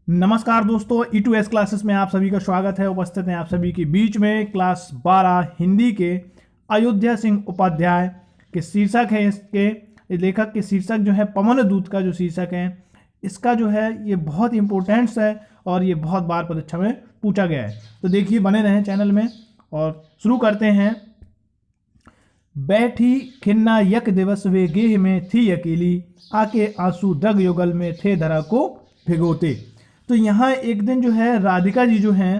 नमस्कार दोस्तों, E2S classes में आप सभी का स्वागत है। उपस्थित हैं आप सभी के बीच में क्लास 12 हिंदी के अयोध्या सिंह उपाध्याय के शीर्षक है। इसके लेखक के शीर्षक जो है पवन दूत का जो शीर्षक है, इसका जो है ये बहुत इंपॉर्टेंट्स है और ये बहुत बार परीक्षा में पूछा गया है। तो देखिए, बने रहें चैनल में और शुरू करते हैं। बैठी खिन्ना यक दिवस वे गेह में थी अकेली, आके आंसू दग युगल में थे धरा को भिगोते। तो यहाँ एक दिन जो है राधिका जी जो हैं,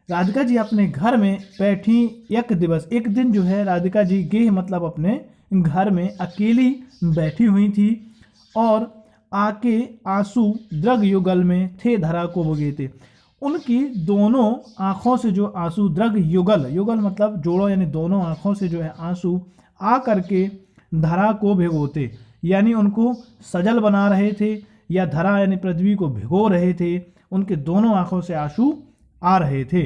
राधिका जी अपने घर में बैठी एक दिवस, एक दिन जो है राधिका जी गेह मतलब अपने घर में अकेली बैठी हुई थी और आके आंसू द्रग युगल में थे धरा को भुगेते। उनकी दोनों आंखों से जो आंसू द्रग युगल, युगल मतलब जोड़ो, यानी दोनों आंखों से जो है आंसू आ करके धरा को भिगोते, यानी उनको सजल बना रहे थे या धरा यानी पृथ्वी को भिगो रहे थे। उनके दोनों आंखों से आंसू आ रहे थे।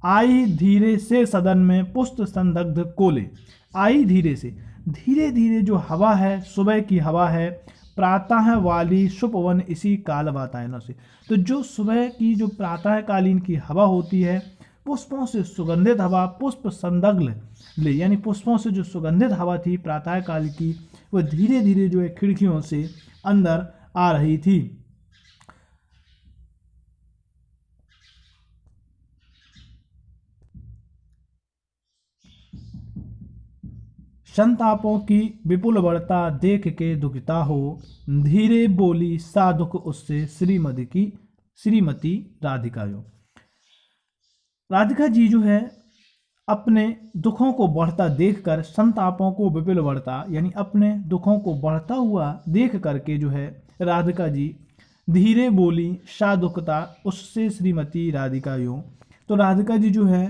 आई धीरे से सदन में पुष्ट संदग्ध कोले, आई धीरे से, धीरे धीरे जो हवा है सुबह की हवा है, प्रातः वाली सुपवन इसी काल वातायनों से। तो जो सुबह की जो प्रातःकालीन की हवा होती है, पुष्पों से सुगंधित हवा, पुष्प संदग्ध ले, यानी पुष्पों से जो सुगंधित हवा थी प्रातःकाल की, वह धीरे धीरे जो है खिड़कियों से अंदर आ रही थी। संतापों की विपुल वर्ता देख के दुखिता हो, धीरे बोली सा दुख उससे श्रीमती राधिका जो। राधिका जी जो है अपने दुखों को बढ़ता देखकर, संतापों को विपुल बढ़ता यानी अपने दुखों को बढ़ता हुआ देख करके जो है राधिका जी धीरे बोली सा दुखता उससे श्रीमती राधिका यूं। तो राधिका जी जो है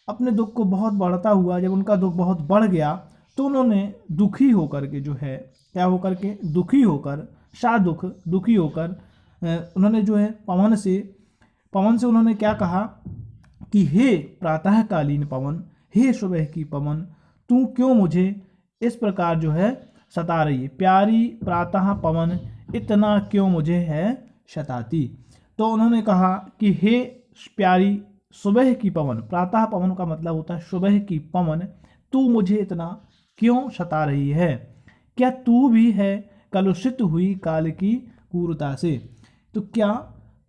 अपने दुख को बहुत बढ़ता हुआ, जब उनका दुख बहुत बढ़ गया तो उन्होंने दुखी होकर के जो है, क्या होकर के, दुखी होकर, सा दुख, दुखी होकर उन्होंने जो है पवन से उन्होंने क्या कहा कि हे प्रातःकालीन पवन, हे सुबह की पवन, तू क्यों मुझे इस प्रकार जो है सता रही है, प्यारी प्रातः पवन इतना क्यों मुझे है सताती। तो उन्होंने कहा कि हे प्यारी सुबह की पवन, प्रातः पवन का मतलब होता है सुबह की पवन, तू मुझे इतना क्यों सता रही है, क्या तू भी है कलुषित हुई काल की क्रूरता से। तो क्या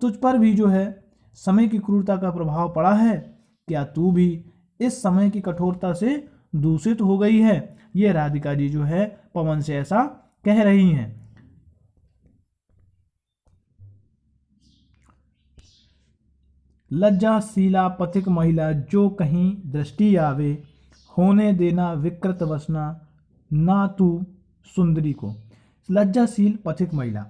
तुझ पर भी जो है समय की क्रूरता का प्रभाव पड़ा है, क्या तू भी इस समय की कठोरता से दूषित हो गई है। ये राधिका जी जो है पवन से ऐसा कह रही हैं। लज्जाशीला पथिक महिला जो कहीं दृष्टि आवे, होने देना विकृत वसना ना तू सुंदरी को। लज्जाशील पथिक महिला,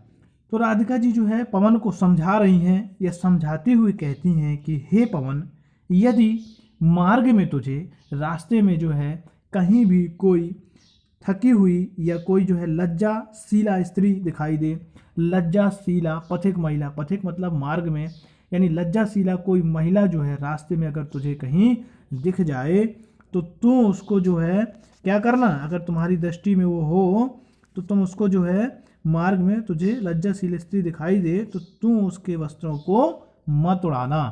तो राधिका जी जो है पवन को समझा रही हैं, या समझाती हुई कहती हैं कि हे पवन, यदि मार्ग में तुझे, रास्ते में जो है कहीं भी कोई थकी हुई या कोई जो है लज्जाशीला स्त्री दिखाई दे, लज्जाशीला पथिक महिला, पथिक मतलब मार्ग में, यानी लज्जाशीला कोई महिला जो है रास्ते में अगर तुझे कहीं दिख जाए तो तू उसको जो है क्या करना, अगर तुम्हारी दृष्टि में वो हो तो तुम उसको जो है, मार्ग में तुझे लज्जाशील स्त्री दिखाई दे तो तू उसके वस्त्रों को मत उड़ाना,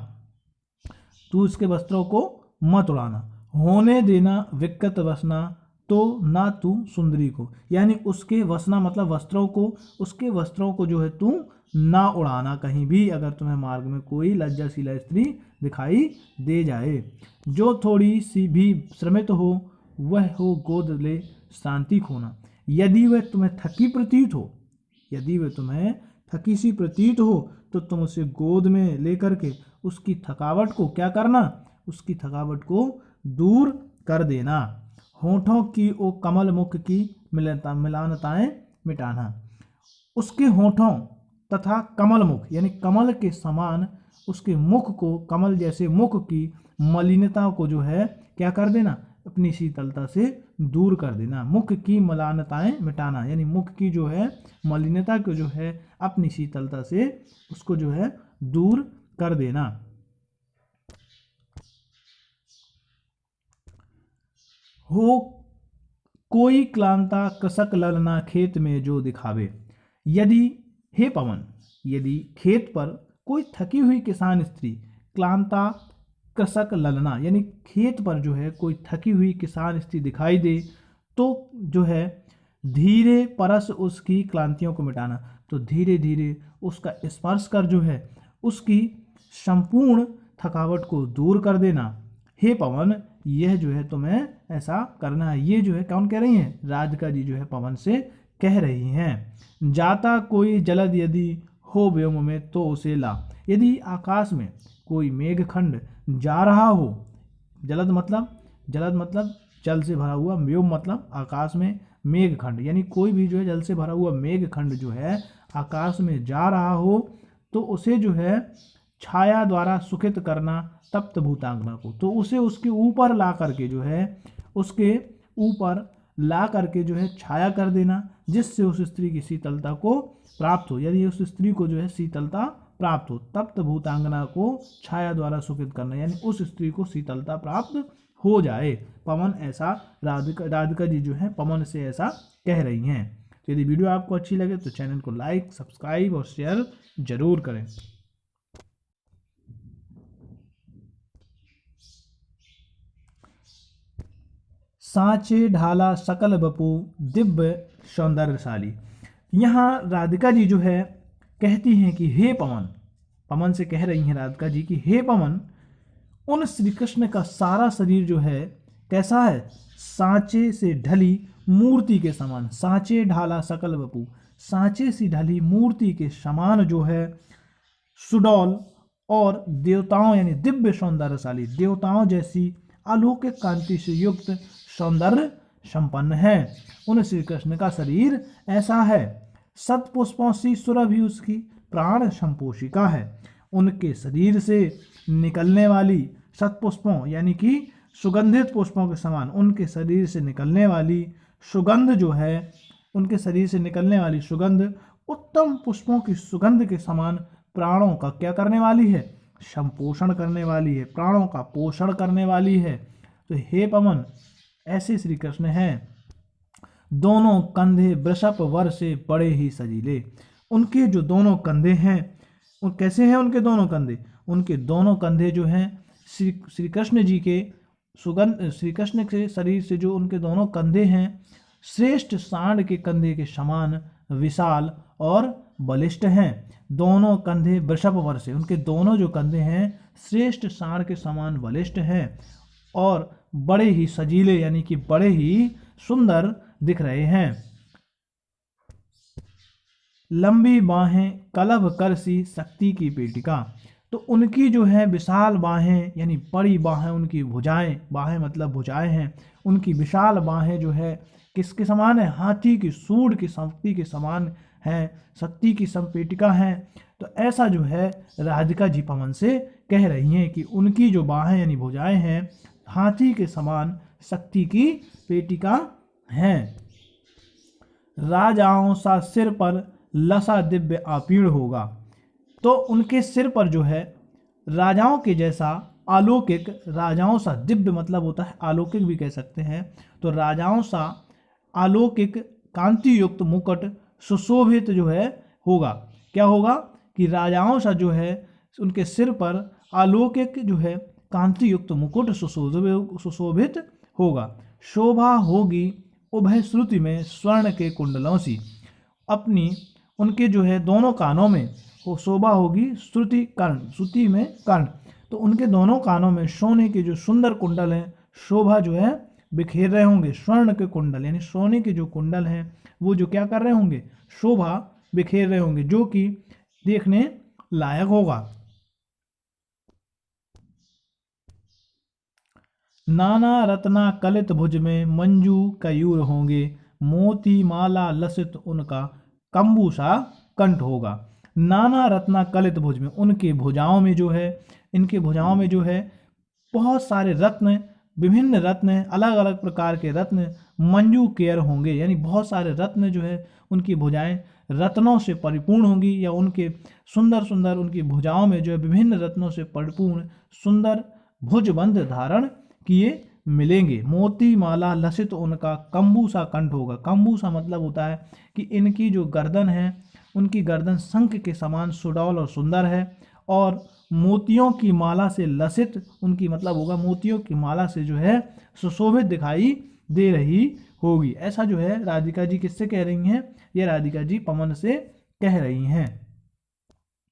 तू उसके वस्त्रों को मत उड़ाना। होने देना विकृत वसना, तो ना तू सुंदरी को, यानी उसके वसना मतलब वस्त्रों को, उसके वस्त्रों को जो है तू ना उड़ाना कहीं भी, अगर तुम्हें मार्ग में कोई लज्जाशीला स्त्री दिखाई दे जाए। जो थोड़ी सी भी श्रमित हो वह हो गोद ले शांति खोना, यदि वह तुम्हें थकी प्रतीत हो, यदि वह तुम्हें थकी सी प्रतीत हो तो तुम उसे गोद में लेकर के उसकी थकावट को क्या करना, उसकी थकावट को दूर कर देना। होठों की ओ कमल मुख की मिलानताएं मिटाना, उसके होठों तथा कमल मुख यानी कमल के समान उसके मुख को, कमल जैसे मुख की मलिनता को जो है क्या कर देना, अपनी शीतलता से दूर कर देना। मुख की मलानताएं मिटाना, यानी मुख की जो है मलिनता को जो है अपनी शीतलता से उसको जो है दूर कर देना। हो कोई क्लांता कृषक ललना खेत में जो दिखावे, यदि हे पवन, यदि खेत पर कोई थकी हुई किसान स्त्री, क्लांता कृषक ललना, यानी खेत पर जो है कोई थकी हुई किसान स्त्री दिखाई दे तो जो है धीरे परस उसकी क्लांतियों को मिटाना, तो धीरे धीरे उसका स्पर्श कर जो है उसकी संपूर्ण थकावट को दूर कर देना। हे पवन, यह जो है तुम्हें ऐसा करना है। ये जो है कौन कह रही हैं? राधिका जी जो है पवन से कह रही हैं। जाता कोई जलद यदि हो व्योम में तो उसे ला, यदि आकाश में कोई मेघखंड जा रहा हो, जलद मतलब जल से भरा हुआ, व्योम मतलब आकाश में, मेघखंड यानी कोई भी जो है जल से भरा हुआ मेघखंड जो है आकाश में जा रहा हो तो उसे जो है छाया द्वारा सुखित करना तप्त भूतांगना को, तो उसे उसके ऊपर ला करके जो है उसके ऊपर ला करके जो है छाया कर देना, जिससे उस स्त्री की शीतलता को प्राप्त हो। यदि उस स्त्री को जो है शीतलता प्राप्त हो, तप्त भूतांगना को छाया द्वारा सुखित करना, यानी उस स्त्री को शीतलता प्राप्त हो जाए। पवन ऐसा राधिका जी जो है पवन से ऐसा कह रही हैं। तो यदि वीडियो आपको अच्छी लगे तो चैनल को लाइक, सब्सक्राइब और शेयर जरूर करें। सांचे ढाला सकल बपू दिव्य सौंदर्यशाली। यहाँ राधिका जी जो है कहती हैं कि हे पवन, पवन से कह रही हैं राधिका जी कि हे पवन, उन श्री कृष्ण का सारा शरीर जो है कैसा है? सांचे से ढली मूर्ति के समान। सांचे ढाला सकल बपू, सांचे से ढली मूर्ति के समान जो है सुडौल और देवताओं यानी दिव्य सौंदर्यशाली, देवताओं जैसी अलौकिक कांति से युक्त सौंदर्य संपन्न है। उन श्री कृष्ण का शरीर ऐसा है। सतपुष्पों सी सुरभि उसकी प्राण संपोषिका है। उनके शरीर से निकलने वाली सतपुष्पों यानी कि सुगंधित पुष्पों के समान उनके शरीर से निकलने वाली सुगंध जो है, उनके शरीर से निकलने वाली सुगंध उत्तम पुष्पों की सुगंध के समान प्राणों का क्या करने वाली है? संपोषण करने वाली है, प्राणों का पोषण करने वाली है। तो हे पवन, ऐसे श्री कृष्ण हैं। दोनों कंधे वृषभ वर से बड़े ही सजीले। उनके जो दोनों कंधे हैं वो कैसे हैं? उनके दोनों कंधे, उनके दोनों कंधे जो हैं श्री कृष्ण जी के सुगंध, श्री कृष्ण के शरीर से जो उनके दोनों कंधे हैं श्रेष्ठ सांड के कंधे के समान विशाल और बलिष्ठ हैं। दोनों कंधे वृषभ वर से, उनके दोनों जो कंधे हैं श्रेष्ठ सांड के समान बलिष्ठ हैं और बड़े ही सजीले यानी कि बड़े ही सुंदर दिख रहे हैं। लंबी बाहें कलभ करसी शक्ति की पेटिका, तो उनकी जो है विशाल बाहें यानी बड़ी बाहें, उनकी भुजाएं, बाहें मतलब भुजाएं हैं, उनकी विशाल बाहें जो है किसके समान है? हाथी की सूंड की शक्ति के समान है, शक्ति की संपेटिका है। तो ऐसा जो है राधिका जी पवन से कह रही हैं कि उनकी जो बाहें यानी भुजाएं हैं हाथी के समान शक्ति की पेटिका हैं। राजाओं सा सिर पर लसा दिव्य आपीण होगा, तो उनके सिर पर जो है राजाओं के जैसा अलौकिक, राजाओं सा दिव्य मतलब होता है अलौकिक भी कह सकते हैं, तो राजाओं सा अलौकिक कांति युक्त मुकुट सुशोभित जो है होगा। क्या होगा? कि राजाओं सा जो है उनके सिर पर अलौकिक जो है कांति युक्त मुकुट सुशोभित होगा। शोभा होगी उभय श्रुति में स्वर्ण के कुंडलों सी, अपनी उनके जो है दोनों कानों में वो शोभा होगी श्रुति कर्ण, श्रुति में कर्ण, तो उनके दोनों कानों में सोने के जो सुंदर कुंडल हैं शोभा जो है बिखेर रहे होंगे। स्वर्ण के कुंडल यानी सोने के जो कुंडल हैं वो जो क्या कर रहे होंगे? शोभा बिखेर रहे होंगे, जो कि देखने लायक होगा। नाना रत्ना कलित भुज में मंजू कयूर होंगे, मोती माला लसित उनका कंबूसा कंठ होगा। नाना रत्ना कलित भुज में, उनके भुजाओं में जो है, इनके भुजाओं में जो है बहुत सारे रत्न, विभिन्न रत्न, अलग अलग प्रकार के रत्न मंजू केयर होंगे, यानी बहुत सारे रत्न जो है उनकी भुजाएं रत्नों से परिपूर्ण होंगी, या उनके सुंदर सुंदर उनकी भुजाओं में जो है विभिन्न रत्नों से परिपूर्ण सुंदर भुजबंध धारण किए मिलेंगे। मोती माला लसित उनका कंबूसा कंठ होगा। कंबूसा मतलब होता है कि इनकी जो गर्दन है उनकी गर्दन शंख के समान सुडौल और सुंदर है, और मोतियों की माला से लसित, उनकी मतलब होगा मोतियों की माला से जो है सुशोभित दिखाई दे रही होगी। ऐसा जो है राधिका जी किससे कह रही हैं? ये राधिका जी पवन से कह रही हैं।